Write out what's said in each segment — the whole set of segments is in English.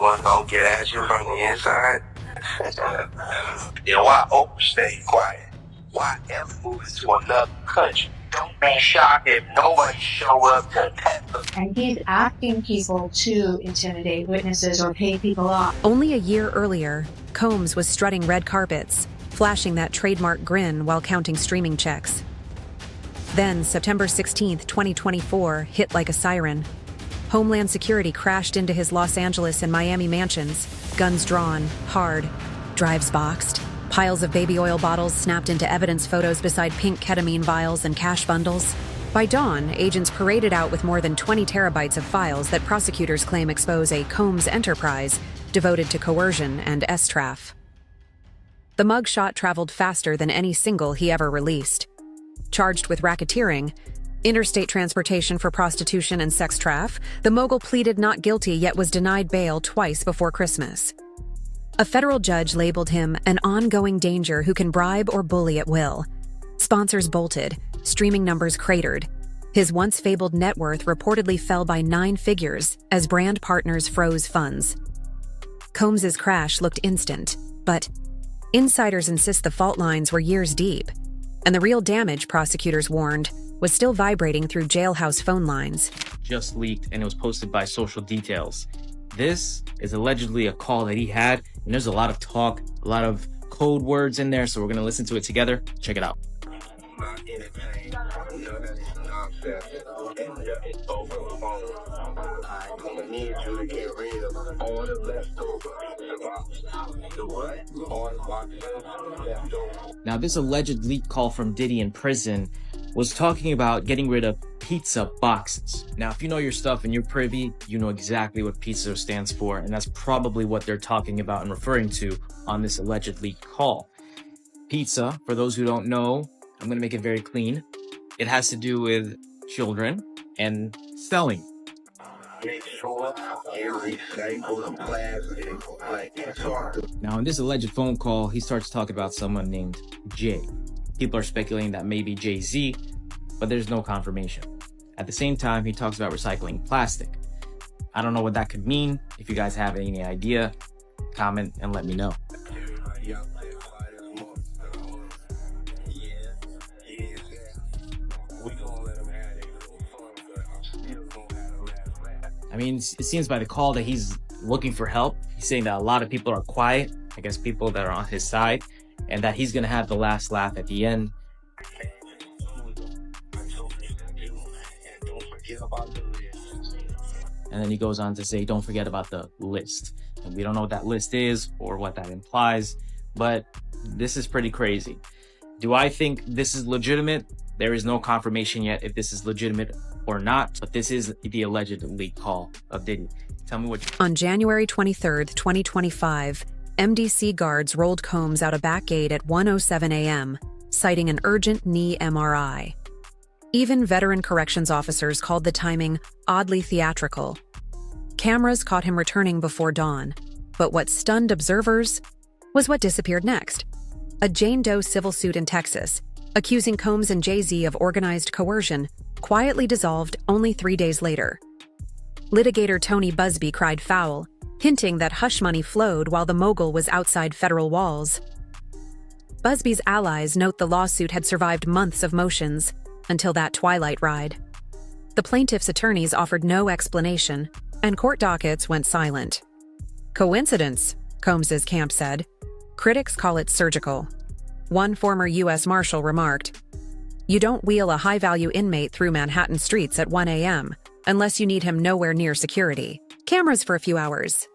one gonna get at you from the inside. Then why overstay quiet? Why ever move to another country? Don't be shocked if nobody show up to pet them. And he's asking people to intimidate witnesses or pay people off. Only a year earlier, Combs was strutting red carpets, flashing that trademark grin while counting streaming checks. Then, September 16th, 2024, hit like a siren. Homeland Security crashed into his Los Angeles and Miami mansions, guns drawn, hard, drives boxed, piles of baby oil bottles snapped into evidence photos beside pink ketamine vials and cash bundles. By dawn, agents paraded out with more than 20 terabytes of files that prosecutors claim expose a Combs enterprise devoted to coercion and S-traf. The mugshot traveled faster than any single he ever released. Charged with racketeering, interstate transportation for prostitution and sex traf, the mogul pleaded not guilty yet was denied bail twice before Christmas. A federal judge labeled him an ongoing danger who can bribe or bully at will. Sponsors bolted, streaming numbers cratered. His once fabled net worth reportedly fell by 9 figures as brand partners froze funds. Combs's crash looked instant, but insiders insist the fault lines were years deep, and the real damage, prosecutors warned, was still vibrating through jailhouse phone lines. Just leaked, and it was posted by Social Details. This is allegedly a call that he had, and there's a lot of talk, a lot of code words in there, so we're going to listen to it together. Check it out. Now, this alleged leak call from Diddy in prison was talking about getting rid of pizza boxes. Now, if you know your stuff and you're privy, you know exactly what pizza stands for, and that's probably what they're talking about and referring to on this alleged leak call. Pizza, for those who don't know, I'm going to make it very clean. It has to do with children and selling. Now, in this alleged phone call, he starts talking about someone named Jay. People are speculating that may be Jay-Z, but there's no confirmation. At the same time, he talks about recycling plastic. I don't know what that could mean. If you guys have any idea, comment and let me know. I mean, it seems by the call that he's looking for help. He's saying that a lot of people are quiet, I guess people that are on his side, and that he's going to have the last laugh at the end. And then he goes on to say, don't forget about the list. And we don't know what that list is or what that implies, but this is pretty crazy. Do I think this is legitimate? There is no confirmation yet if this is legitimate or not, but this is the alleged leak call of Diddy. Tell me what you... On January 23rd, 2025, MDC guards rolled Combs out a back gate at 1:07 a.m., citing an urgent knee MRI. Even veteran corrections officers called the timing oddly theatrical. Cameras caught him returning before dawn, but what stunned observers was what disappeared next. A Jane Doe civil suit in Texas, accusing Combs and Jay-Z of organized coercion, quietly dissolved only 3 days later. Litigator Tony Busby cried foul, hinting that hush money flowed while the mogul was outside federal walls. Busby's allies note the lawsuit had survived months of motions until that twilight ride. The plaintiff's attorneys offered no explanation, and court dockets went silent. Coincidence, Combs's camp said. Critics call it surgical. One former U.S. Marshal remarked, "You don't wheel a high-value inmate through Manhattan streets at 1 a.m. unless you need him nowhere near security. Cameras for a few hours."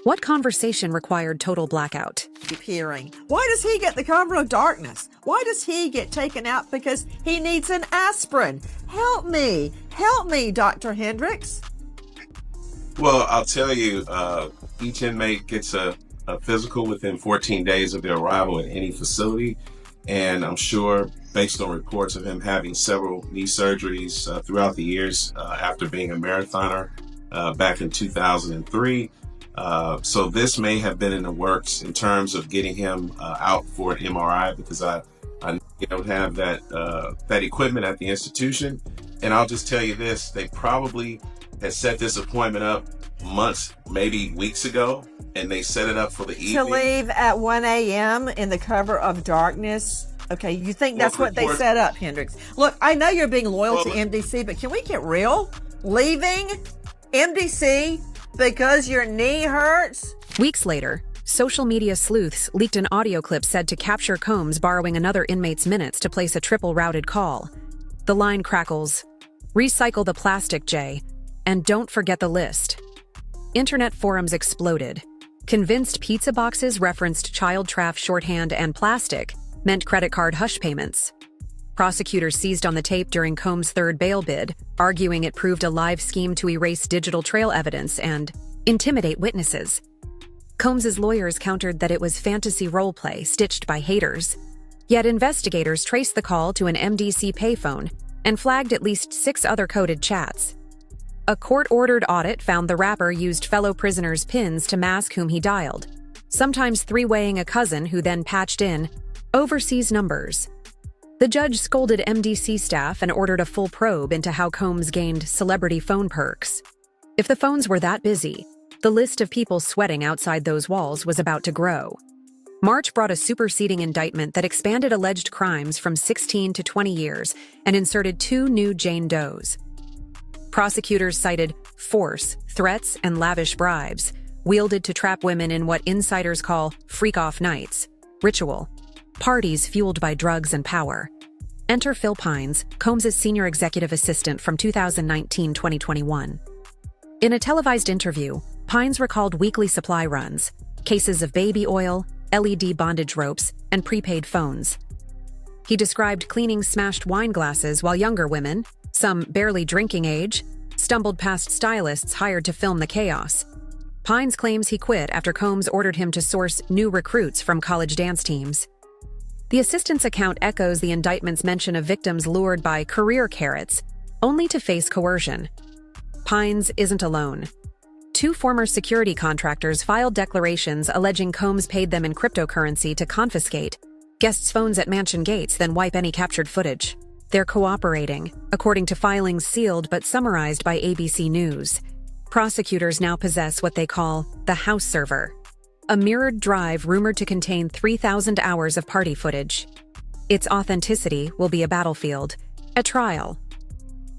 What conversation required total blackout? Hearing. Why does he get the cover of darkness? Why does he get taken out because he needs an aspirin? Help me, Dr. Hendricks. Well, I'll tell you, each inmate gets a physical within 14 days of their arrival at any facility. And I'm sure, based on reports of him having several knee surgeries throughout the years after being a marathoner back in 2003, so this may have been in the works in terms of getting him out for an MRI, because I don't have that equipment at the institution. And I'll just tell you this, they probably had set this appointment up months, maybe weeks ago, and they set it up for the evening. To leave at 1 a.m. in the cover of darkness. Okay, you think that's what they set up, Hendricks? Look, I know you're being loyal to MDC, but can we get real? Leaving MDC because your knee hurts? Weeks later, social media sleuths leaked an audio clip said to capture Combs borrowing another inmate's minutes to place a triple-routed call. The line crackles, "Recycle the plastic, Jay, and don't forget the list." Internet forums exploded. Convinced pizza boxes referenced child traf shorthand and plastic meant credit card hush payments. Prosecutors seized on the tape during Combs' third bail bid, arguing it proved a live scheme to erase digital trail evidence and intimidate witnesses. Combs' lawyers countered that it was fantasy roleplay stitched by haters. Yet investigators traced the call to an MDC payphone and flagged at least 6 other coded chats. A court-ordered audit found the rapper used fellow prisoners' PINs to mask whom he dialed, sometimes three-waying a cousin who then patched in overseas numbers. The judge scolded MDC staff and ordered a full probe into how Combs gained celebrity phone perks. If the phones were that busy, the list of people sweating outside those walls was about to grow. March brought a superseding indictment that expanded alleged crimes from 16 to 20 years and inserted 2 new Jane Does. Prosecutors cited force, threats, and lavish bribes, wielded to trap women in what insiders call freak-off nights, ritual, parties fueled by drugs and power. Enter Phil Pines, Combs' senior executive assistant from 2019-2021. In a televised interview, Pines recalled weekly supply runs, cases of baby oil, LED bondage ropes, and prepaid phones. He described cleaning smashed wine glasses while younger women, some barely drinking age, stumbled past stylists hired to film the chaos. Pines claims he quit after Combs ordered him to source new recruits from college dance teams. The assistant's account echoes the indictment's mention of victims lured by career carrots, only to face coercion. Pines isn't alone. 2 former security contractors filed declarations alleging Combs paid them in cryptocurrency to confiscate guests' phones at mansion gates, then wipe any captured footage. They're cooperating, according to filings sealed but summarized by ABC News. Prosecutors now possess what they call the house server, a mirrored drive rumored to contain 3,000 hours of party footage. Its authenticity will be a battlefield, a trial.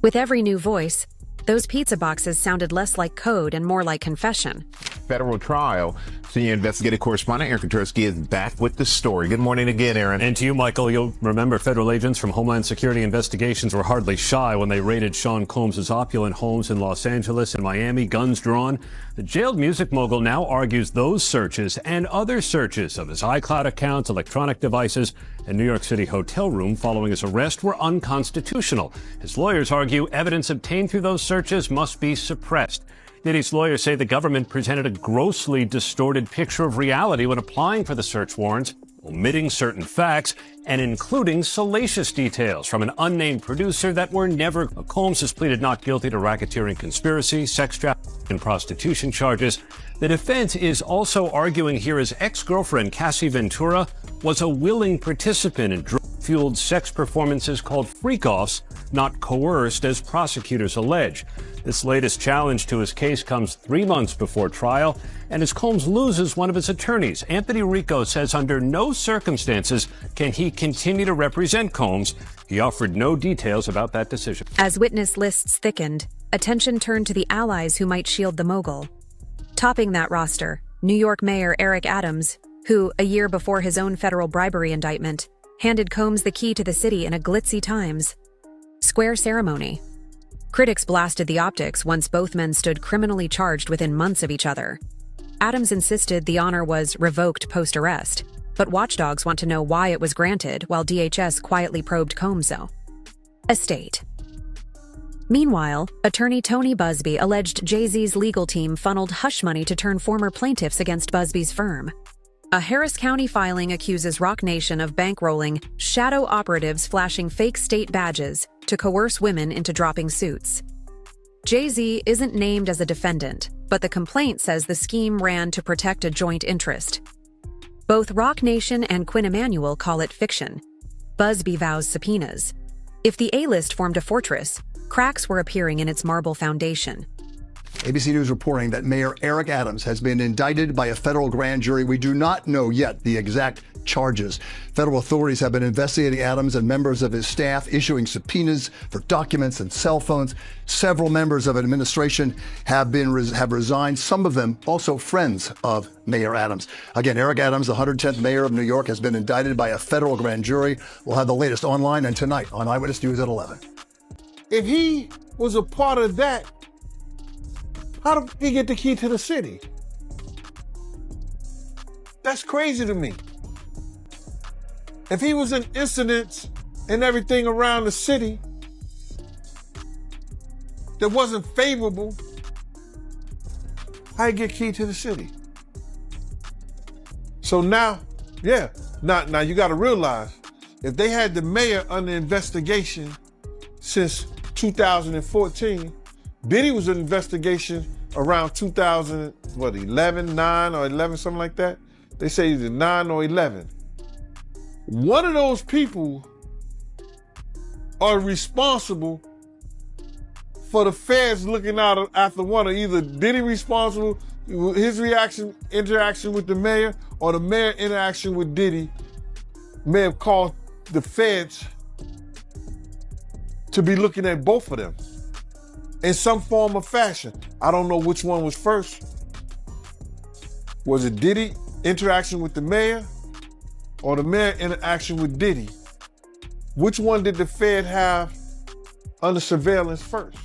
With every new voice, those pizza boxes sounded less like code and more like confession. Federal trial. Senior investigative correspondent Aaron Katersky is back with the story. Good morning again, Aaron. And to you, Michael. You'll remember federal agents from Homeland Security Investigations were hardly shy when they raided Sean Combs' opulent homes in Los Angeles and Miami, guns drawn. The jailed music mogul now argues those searches and other searches of his iCloud accounts, electronic devices, and New York City hotel room following his arrest were unconstitutional. His lawyers argue evidence obtained through those searches must be suppressed. Diddy's lawyers say the government presented a grossly distorted picture of reality when applying for the search warrants, omitting certain facts and including salacious details from an unnamed producer that were never. Combs has pleaded not guilty to racketeering conspiracy, sex trafficking, and prostitution charges. The defense is also arguing here his ex-girlfriend, Cassie Ventura, was a willing participant in drug-fueled sex performances called freak-offs, not coerced, as prosecutors allege. This latest challenge to his case comes 3 months before trial, and as Combs loses one of his attorneys, Anthony Rico says under no circumstances can he continue to represent Combs. He offered no details about that decision. As witness lists thickened, attention turned to the allies who might shield the mogul. Topping that roster, New York Mayor Eric Adams, who, a year before his own federal bribery indictment, handed Combs the key to the city in a glitzy Times Square ceremony. Critics blasted the optics once both men stood criminally charged within months of each other. Adams insisted the honor was revoked post-arrest, but watchdogs want to know why it was granted while DHS quietly probed Combs' estate. Meanwhile, attorney Tony Busby alleged Jay-Z's legal team funneled hush money to turn former plaintiffs against Busby's firm. A Harris County filing accuses Roc Nation of bankrolling shadow operatives flashing fake state badges to coerce women into dropping suits. Jay-Z isn't named as a defendant, but the complaint says the scheme ran to protect a joint interest. Both Roc Nation and Quinn Emanuel call it fiction. Busby vows subpoenas. If the A-list formed a fortress, cracks were appearing in its marble foundation. ABC News reporting that Mayor Eric Adams has been indicted by a federal grand jury. We do not know yet the exact charges. Federal authorities have been investigating Adams and members of his staff, issuing subpoenas for documents and cell phones. Several members of administration have resigned, some of them also friends of Mayor Adams. Again, Eric Adams, the 110th mayor of New York, has been indicted by a federal grand jury. We'll have the latest online and tonight on Eyewitness News at 11. If he was a part of that, how did he get the key to the city? That's crazy to me. If he was in incidents and everything around the city that wasn't favorable, how you get key to the city? So now you got to realize, if they had the mayor under investigation since 2014, Diddy was in investigation around 9 or 11, something like that. They say either 9 or 11. One of those people are responsible for the feds looking out after one, or either Diddy responsible, his interaction with the mayor, or the mayor interaction with Diddy may have caused the feds to be looking at both of them in some form or fashion. I don't know which one was first. Was it Diddy interaction with the mayor, or the mayor interaction with Diddy? Which one did the Fed have under surveillance first?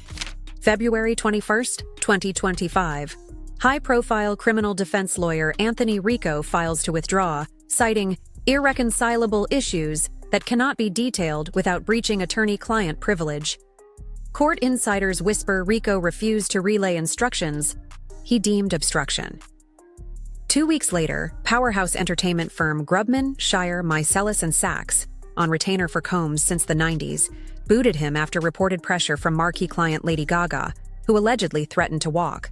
February 21st, 2025. High-profile criminal defense lawyer Anthony Rico files to withdraw, citing irreconcilable issues that cannot be detailed without breaching attorney-client privilege. Court insiders whisper Rico refused to relay instructions he deemed obstruction. 2 weeks later, powerhouse entertainment firm Grubman, Shire, Mycellus & Sachs, on retainer for Combs since the 90s, booted him after reported pressure from marquee client Lady Gaga, who allegedly threatened to walk.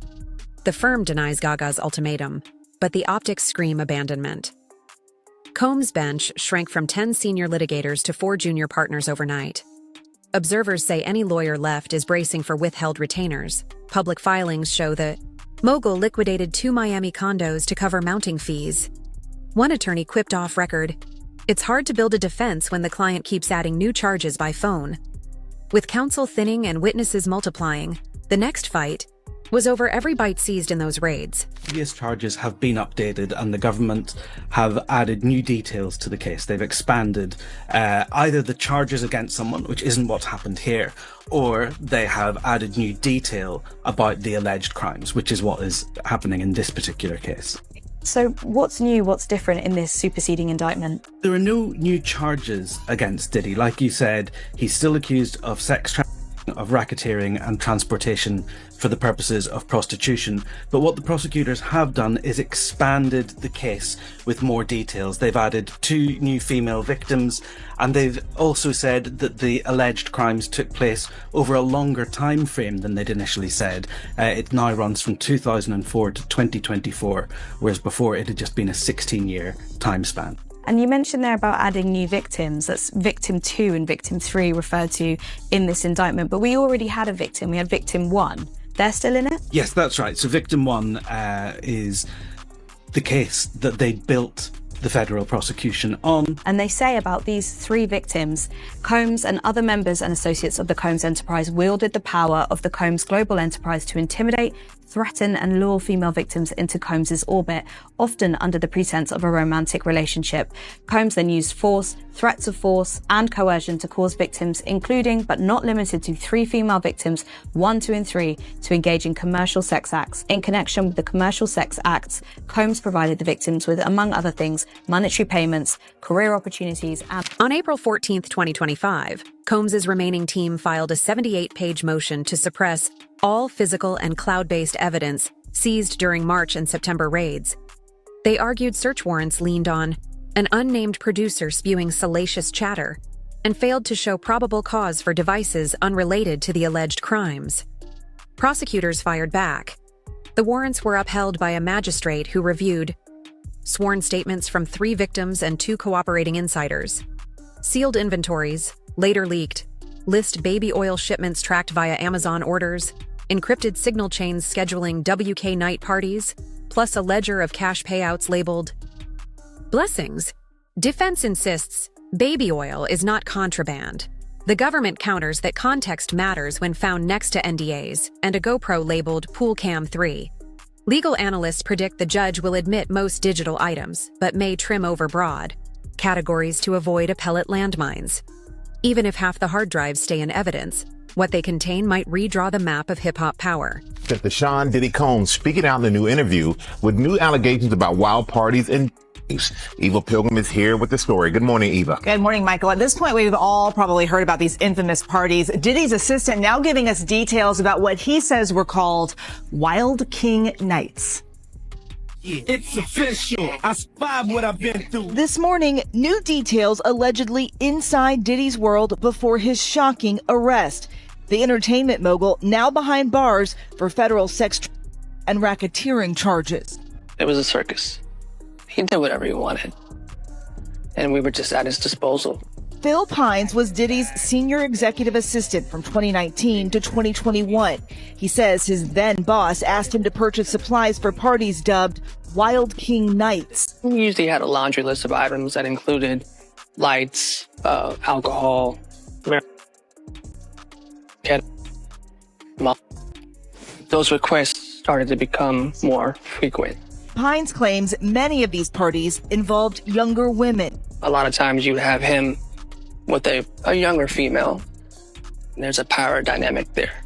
The firm denies Gaga's ultimatum, but the optics scream abandonment. Combs' bench shrank from 10 senior litigators to 4 junior partners overnight. Observers say any lawyer left is bracing for withheld retainers. Public filings show that Mogul liquidated 2 Miami condos to cover mounting fees. One attorney quipped off record, "It's hard to build a defense when the client keeps adding new charges by phone." With counsel thinning and witnesses multiplying, the next fight was over every bite seized in those raids. Previous charges have been updated and the government have added new details to the case. They've expanded either the charges against someone, which isn't what's happened here, or they have added new detail about the alleged crimes, which is what is happening in this particular case. So what's new, what's different in this superseding indictment? There are no new charges against Diddy. Like you said, he's still accused of sex trafficking, of racketeering and transportation for the purposes of prostitution. But what the prosecutors have done is expanded the case with more details. They've added 2 new female victims, and they've also said that the alleged crimes took place over a longer time frame than they'd initially said. It now runs from 2004 to 2024, whereas before it had just been a 16-year time span. And you mentioned there about adding new victims. That's victim 2 and victim 3 referred to in this indictment. But we already had a victim. We had victim 1. They're still in it? Yes, that's right. So victim 1 is the case that they built the federal prosecution on. And they say about these 3 victims, Combs and other members and associates of the Combs enterprise wielded the power of the Combs global enterprise to intimidate, threaten and lure female victims into Combs's orbit, often under the pretense of a romantic relationship. Combs then used force, threats of force and coercion to cause victims, including but not limited to 3 female victims, 1, 2 and 3, to engage in commercial sex acts. In connection with the commercial sex acts, Combs provided the victims with, among other things, monetary payments, career opportunities and... On April 14th, 2025, Combs's remaining team filed a 78-page motion to suppress all physical and cloud-based evidence seized during March and September raids. They argued search warrants leaned on an unnamed producer spewing salacious chatter and failed to show probable cause for devices unrelated to the alleged crimes. Prosecutors fired back. The warrants were upheld by a magistrate who reviewed sworn statements from 3 victims and 2 cooperating insiders. Sealed inventories, later leaked, list baby oil shipments tracked via Amazon orders, encrypted signal chains scheduling WK night parties, plus a ledger of cash payouts labeled blessings. Defense insists baby oil is not contraband. The government counters that context matters when found next to NDAs and a GoPro labeled Pool Cam 3. Legal analysts predict the judge will admit most digital items, but may trim overbroad categories to avoid appellate landmines. Even if half the hard drives stay in evidence, what they contain might redraw the map of hip-hop power. That the Sean Diddy Combs speaking out in the new interview with new allegations about wild parties and Eva Pilgrim is here with the story. Good morning, Eva. Good morning, Michael. At this point, we've all probably heard about these infamous parties. Diddy's assistant now giving us details about what he says were called Wild King Nights. It's official. I survived what I've been through. This morning, new details allegedly inside Diddy's world before his shocking arrest. The entertainment mogul now behind bars for federal sex and racketeering charges. It was a circus. He did whatever he wanted, and we were just at his disposal. Phil Pines was Diddy's senior executive assistant from 2019 to 2021. He says his then boss asked him to purchase supplies for parties dubbed Wild King Nights. We usually had a laundry list of items that included lights, alcohol, those requests started to become more frequent. Pines claims many of these parties involved younger women. A lot of times you have him with a younger female. There's a power dynamic there.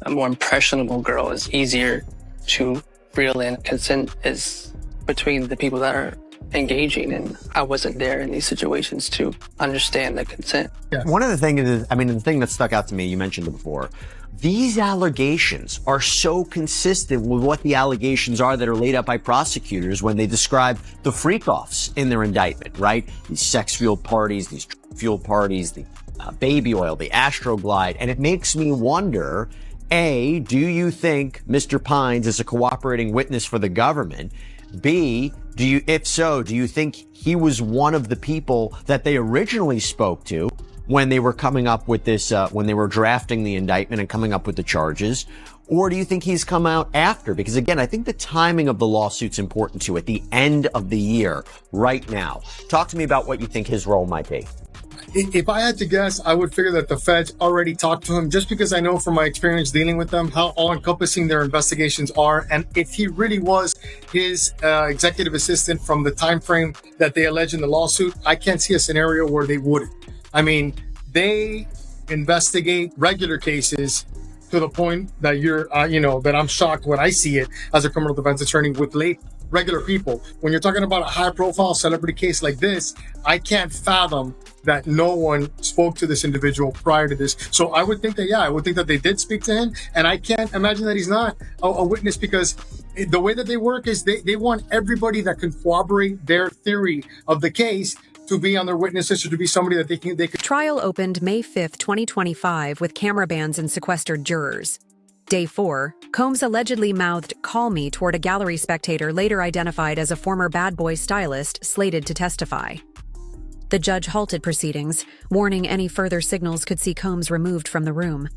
A more impressionable girl is easier to reel in. Consent is between the people that are engaging, and I wasn't there in these situations to understand the consent. One of the things is, the thing that stuck out to me, you mentioned it before, these allegations are so consistent with what the allegations are that are laid out by prosecutors when they describe the freak-offs in their indictment, right? These sex-fueled parties, these fueled parties, the baby oil, the Astroglide. And it makes me wonder, A, do you think Mr. Pines is a cooperating witness for the government? B, if so, do you think he was one of the people that they originally spoke to when they were coming up with this, when they were drafting the indictment and coming up with the charges? Or do you think he's come out after? Because again, I think the timing of the lawsuit's important too, at the end of the year, right now. Talk to me about what you think his role might be. If I had to guess, I would figure that the feds already talked to him, just because I know from my experience dealing with them how all-encompassing their investigations are. And if he really was his executive assistant from the time frame that they allege in the lawsuit, I can't see a scenario where they wouldn't. They investigate regular cases to the point that that I'm shocked when I see it as a criminal defense attorney with regular people. When you're talking about a high-profile celebrity case like this, I can't fathom that no one spoke to this individual prior to this. So I would think that they did speak to him, and I can't imagine that he's not a witness, because the way that they work is they want everybody that can corroborate their theory of the case to be on their witness list, or to be somebody that they could. Trial opened May 5th, 2025, with camera bans and sequestered jurors. Day 4, Combs allegedly mouthed "call me" toward a gallery spectator later identified as a former bad boy stylist slated to testify. The judge halted proceedings, warning any further signals could see Combs removed from the room.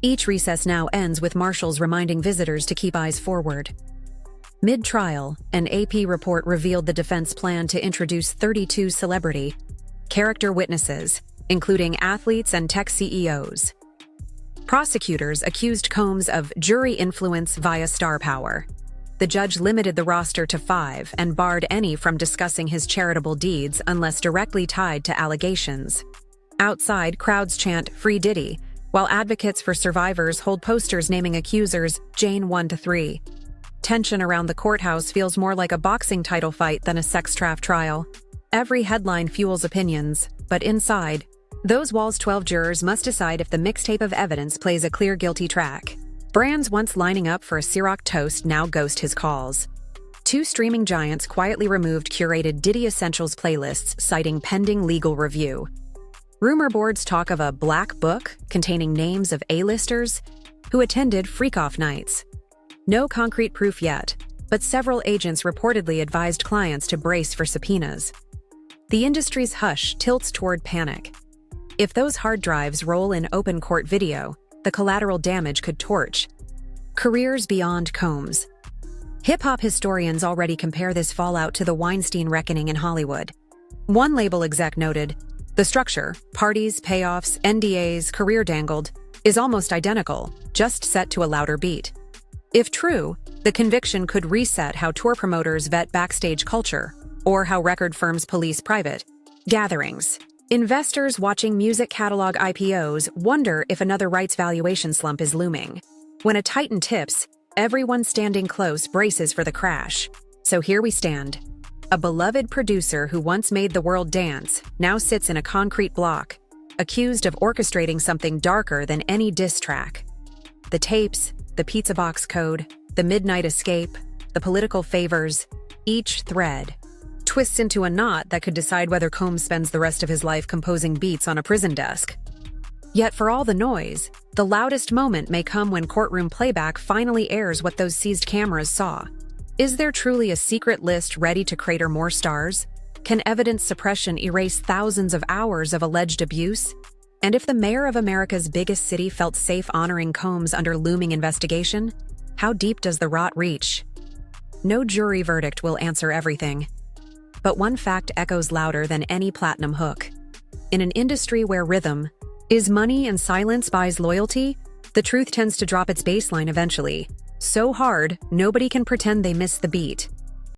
Each recess now ends with marshals reminding visitors to keep eyes forward. Mid-trial, an AP report revealed the defense plan to introduce 32 celebrity character witnesses, including athletes and tech CEOs. Prosecutors accused Combs of jury influence via star power. The judge limited the roster to 5 and barred any from discussing his charitable deeds unless directly tied to allegations. Outside, crowds chant "Free Diddy," while advocates for survivors hold posters naming accusers Jane 1 to 3. Tension around the courthouse feels more like a boxing title fight than a sex trafficking trial. Every headline fuels opinions, but inside, those walls 12 jurors must decide if the mixtape of evidence plays a clear guilty track. Brands once lining up for a Ciroc toast now ghost his calls. 2 streaming giants quietly removed curated Diddy Essentials playlists, citing pending legal review. Rumor boards talk of a black book containing names of A-listers who attended freak-off nights. No concrete proof yet, but several agents reportedly advised clients to brace for subpoenas. The industry's hush tilts toward panic. If those hard drives roll in open court video, the collateral damage could torch Careers beyond Combs. Hip-hop historians already compare this fallout to the Weinstein reckoning in Hollywood. One label exec noted, "The structure, parties, payoffs, NDAs, career dangled, is almost identical, just set to a louder beat." If true, the conviction could reset how tour promoters vet backstage culture, or how record firms police private gatherings. Investors watching music catalog IPOs wonder if another rights valuation slump is looming. When a titan tips, everyone standing close braces for the crash. So here we stand. A beloved producer who once made the world dance now sits in a concrete block, accused of orchestrating something darker than any diss track. The tapes, the pizza box code, the midnight escape, the political favors, each thread twists into a knot that could decide whether Combs spends the rest of his life composing beats on a prison desk. Yet for all the noise, the loudest moment may come when courtroom playback finally airs what those seized cameras saw. Is there truly a secret list ready to crater more stars? Can evidence suppression erase thousands of hours of alleged abuse? And if the mayor of America's biggest city felt safe honoring Combs under looming investigation, how deep does the rot reach? No jury verdict will answer everything. But one fact echoes louder than any platinum hook. In an industry where rhythm is money and silence buys loyalty, the truth tends to drop its baseline eventually. So hard, nobody can pretend they missed the beat.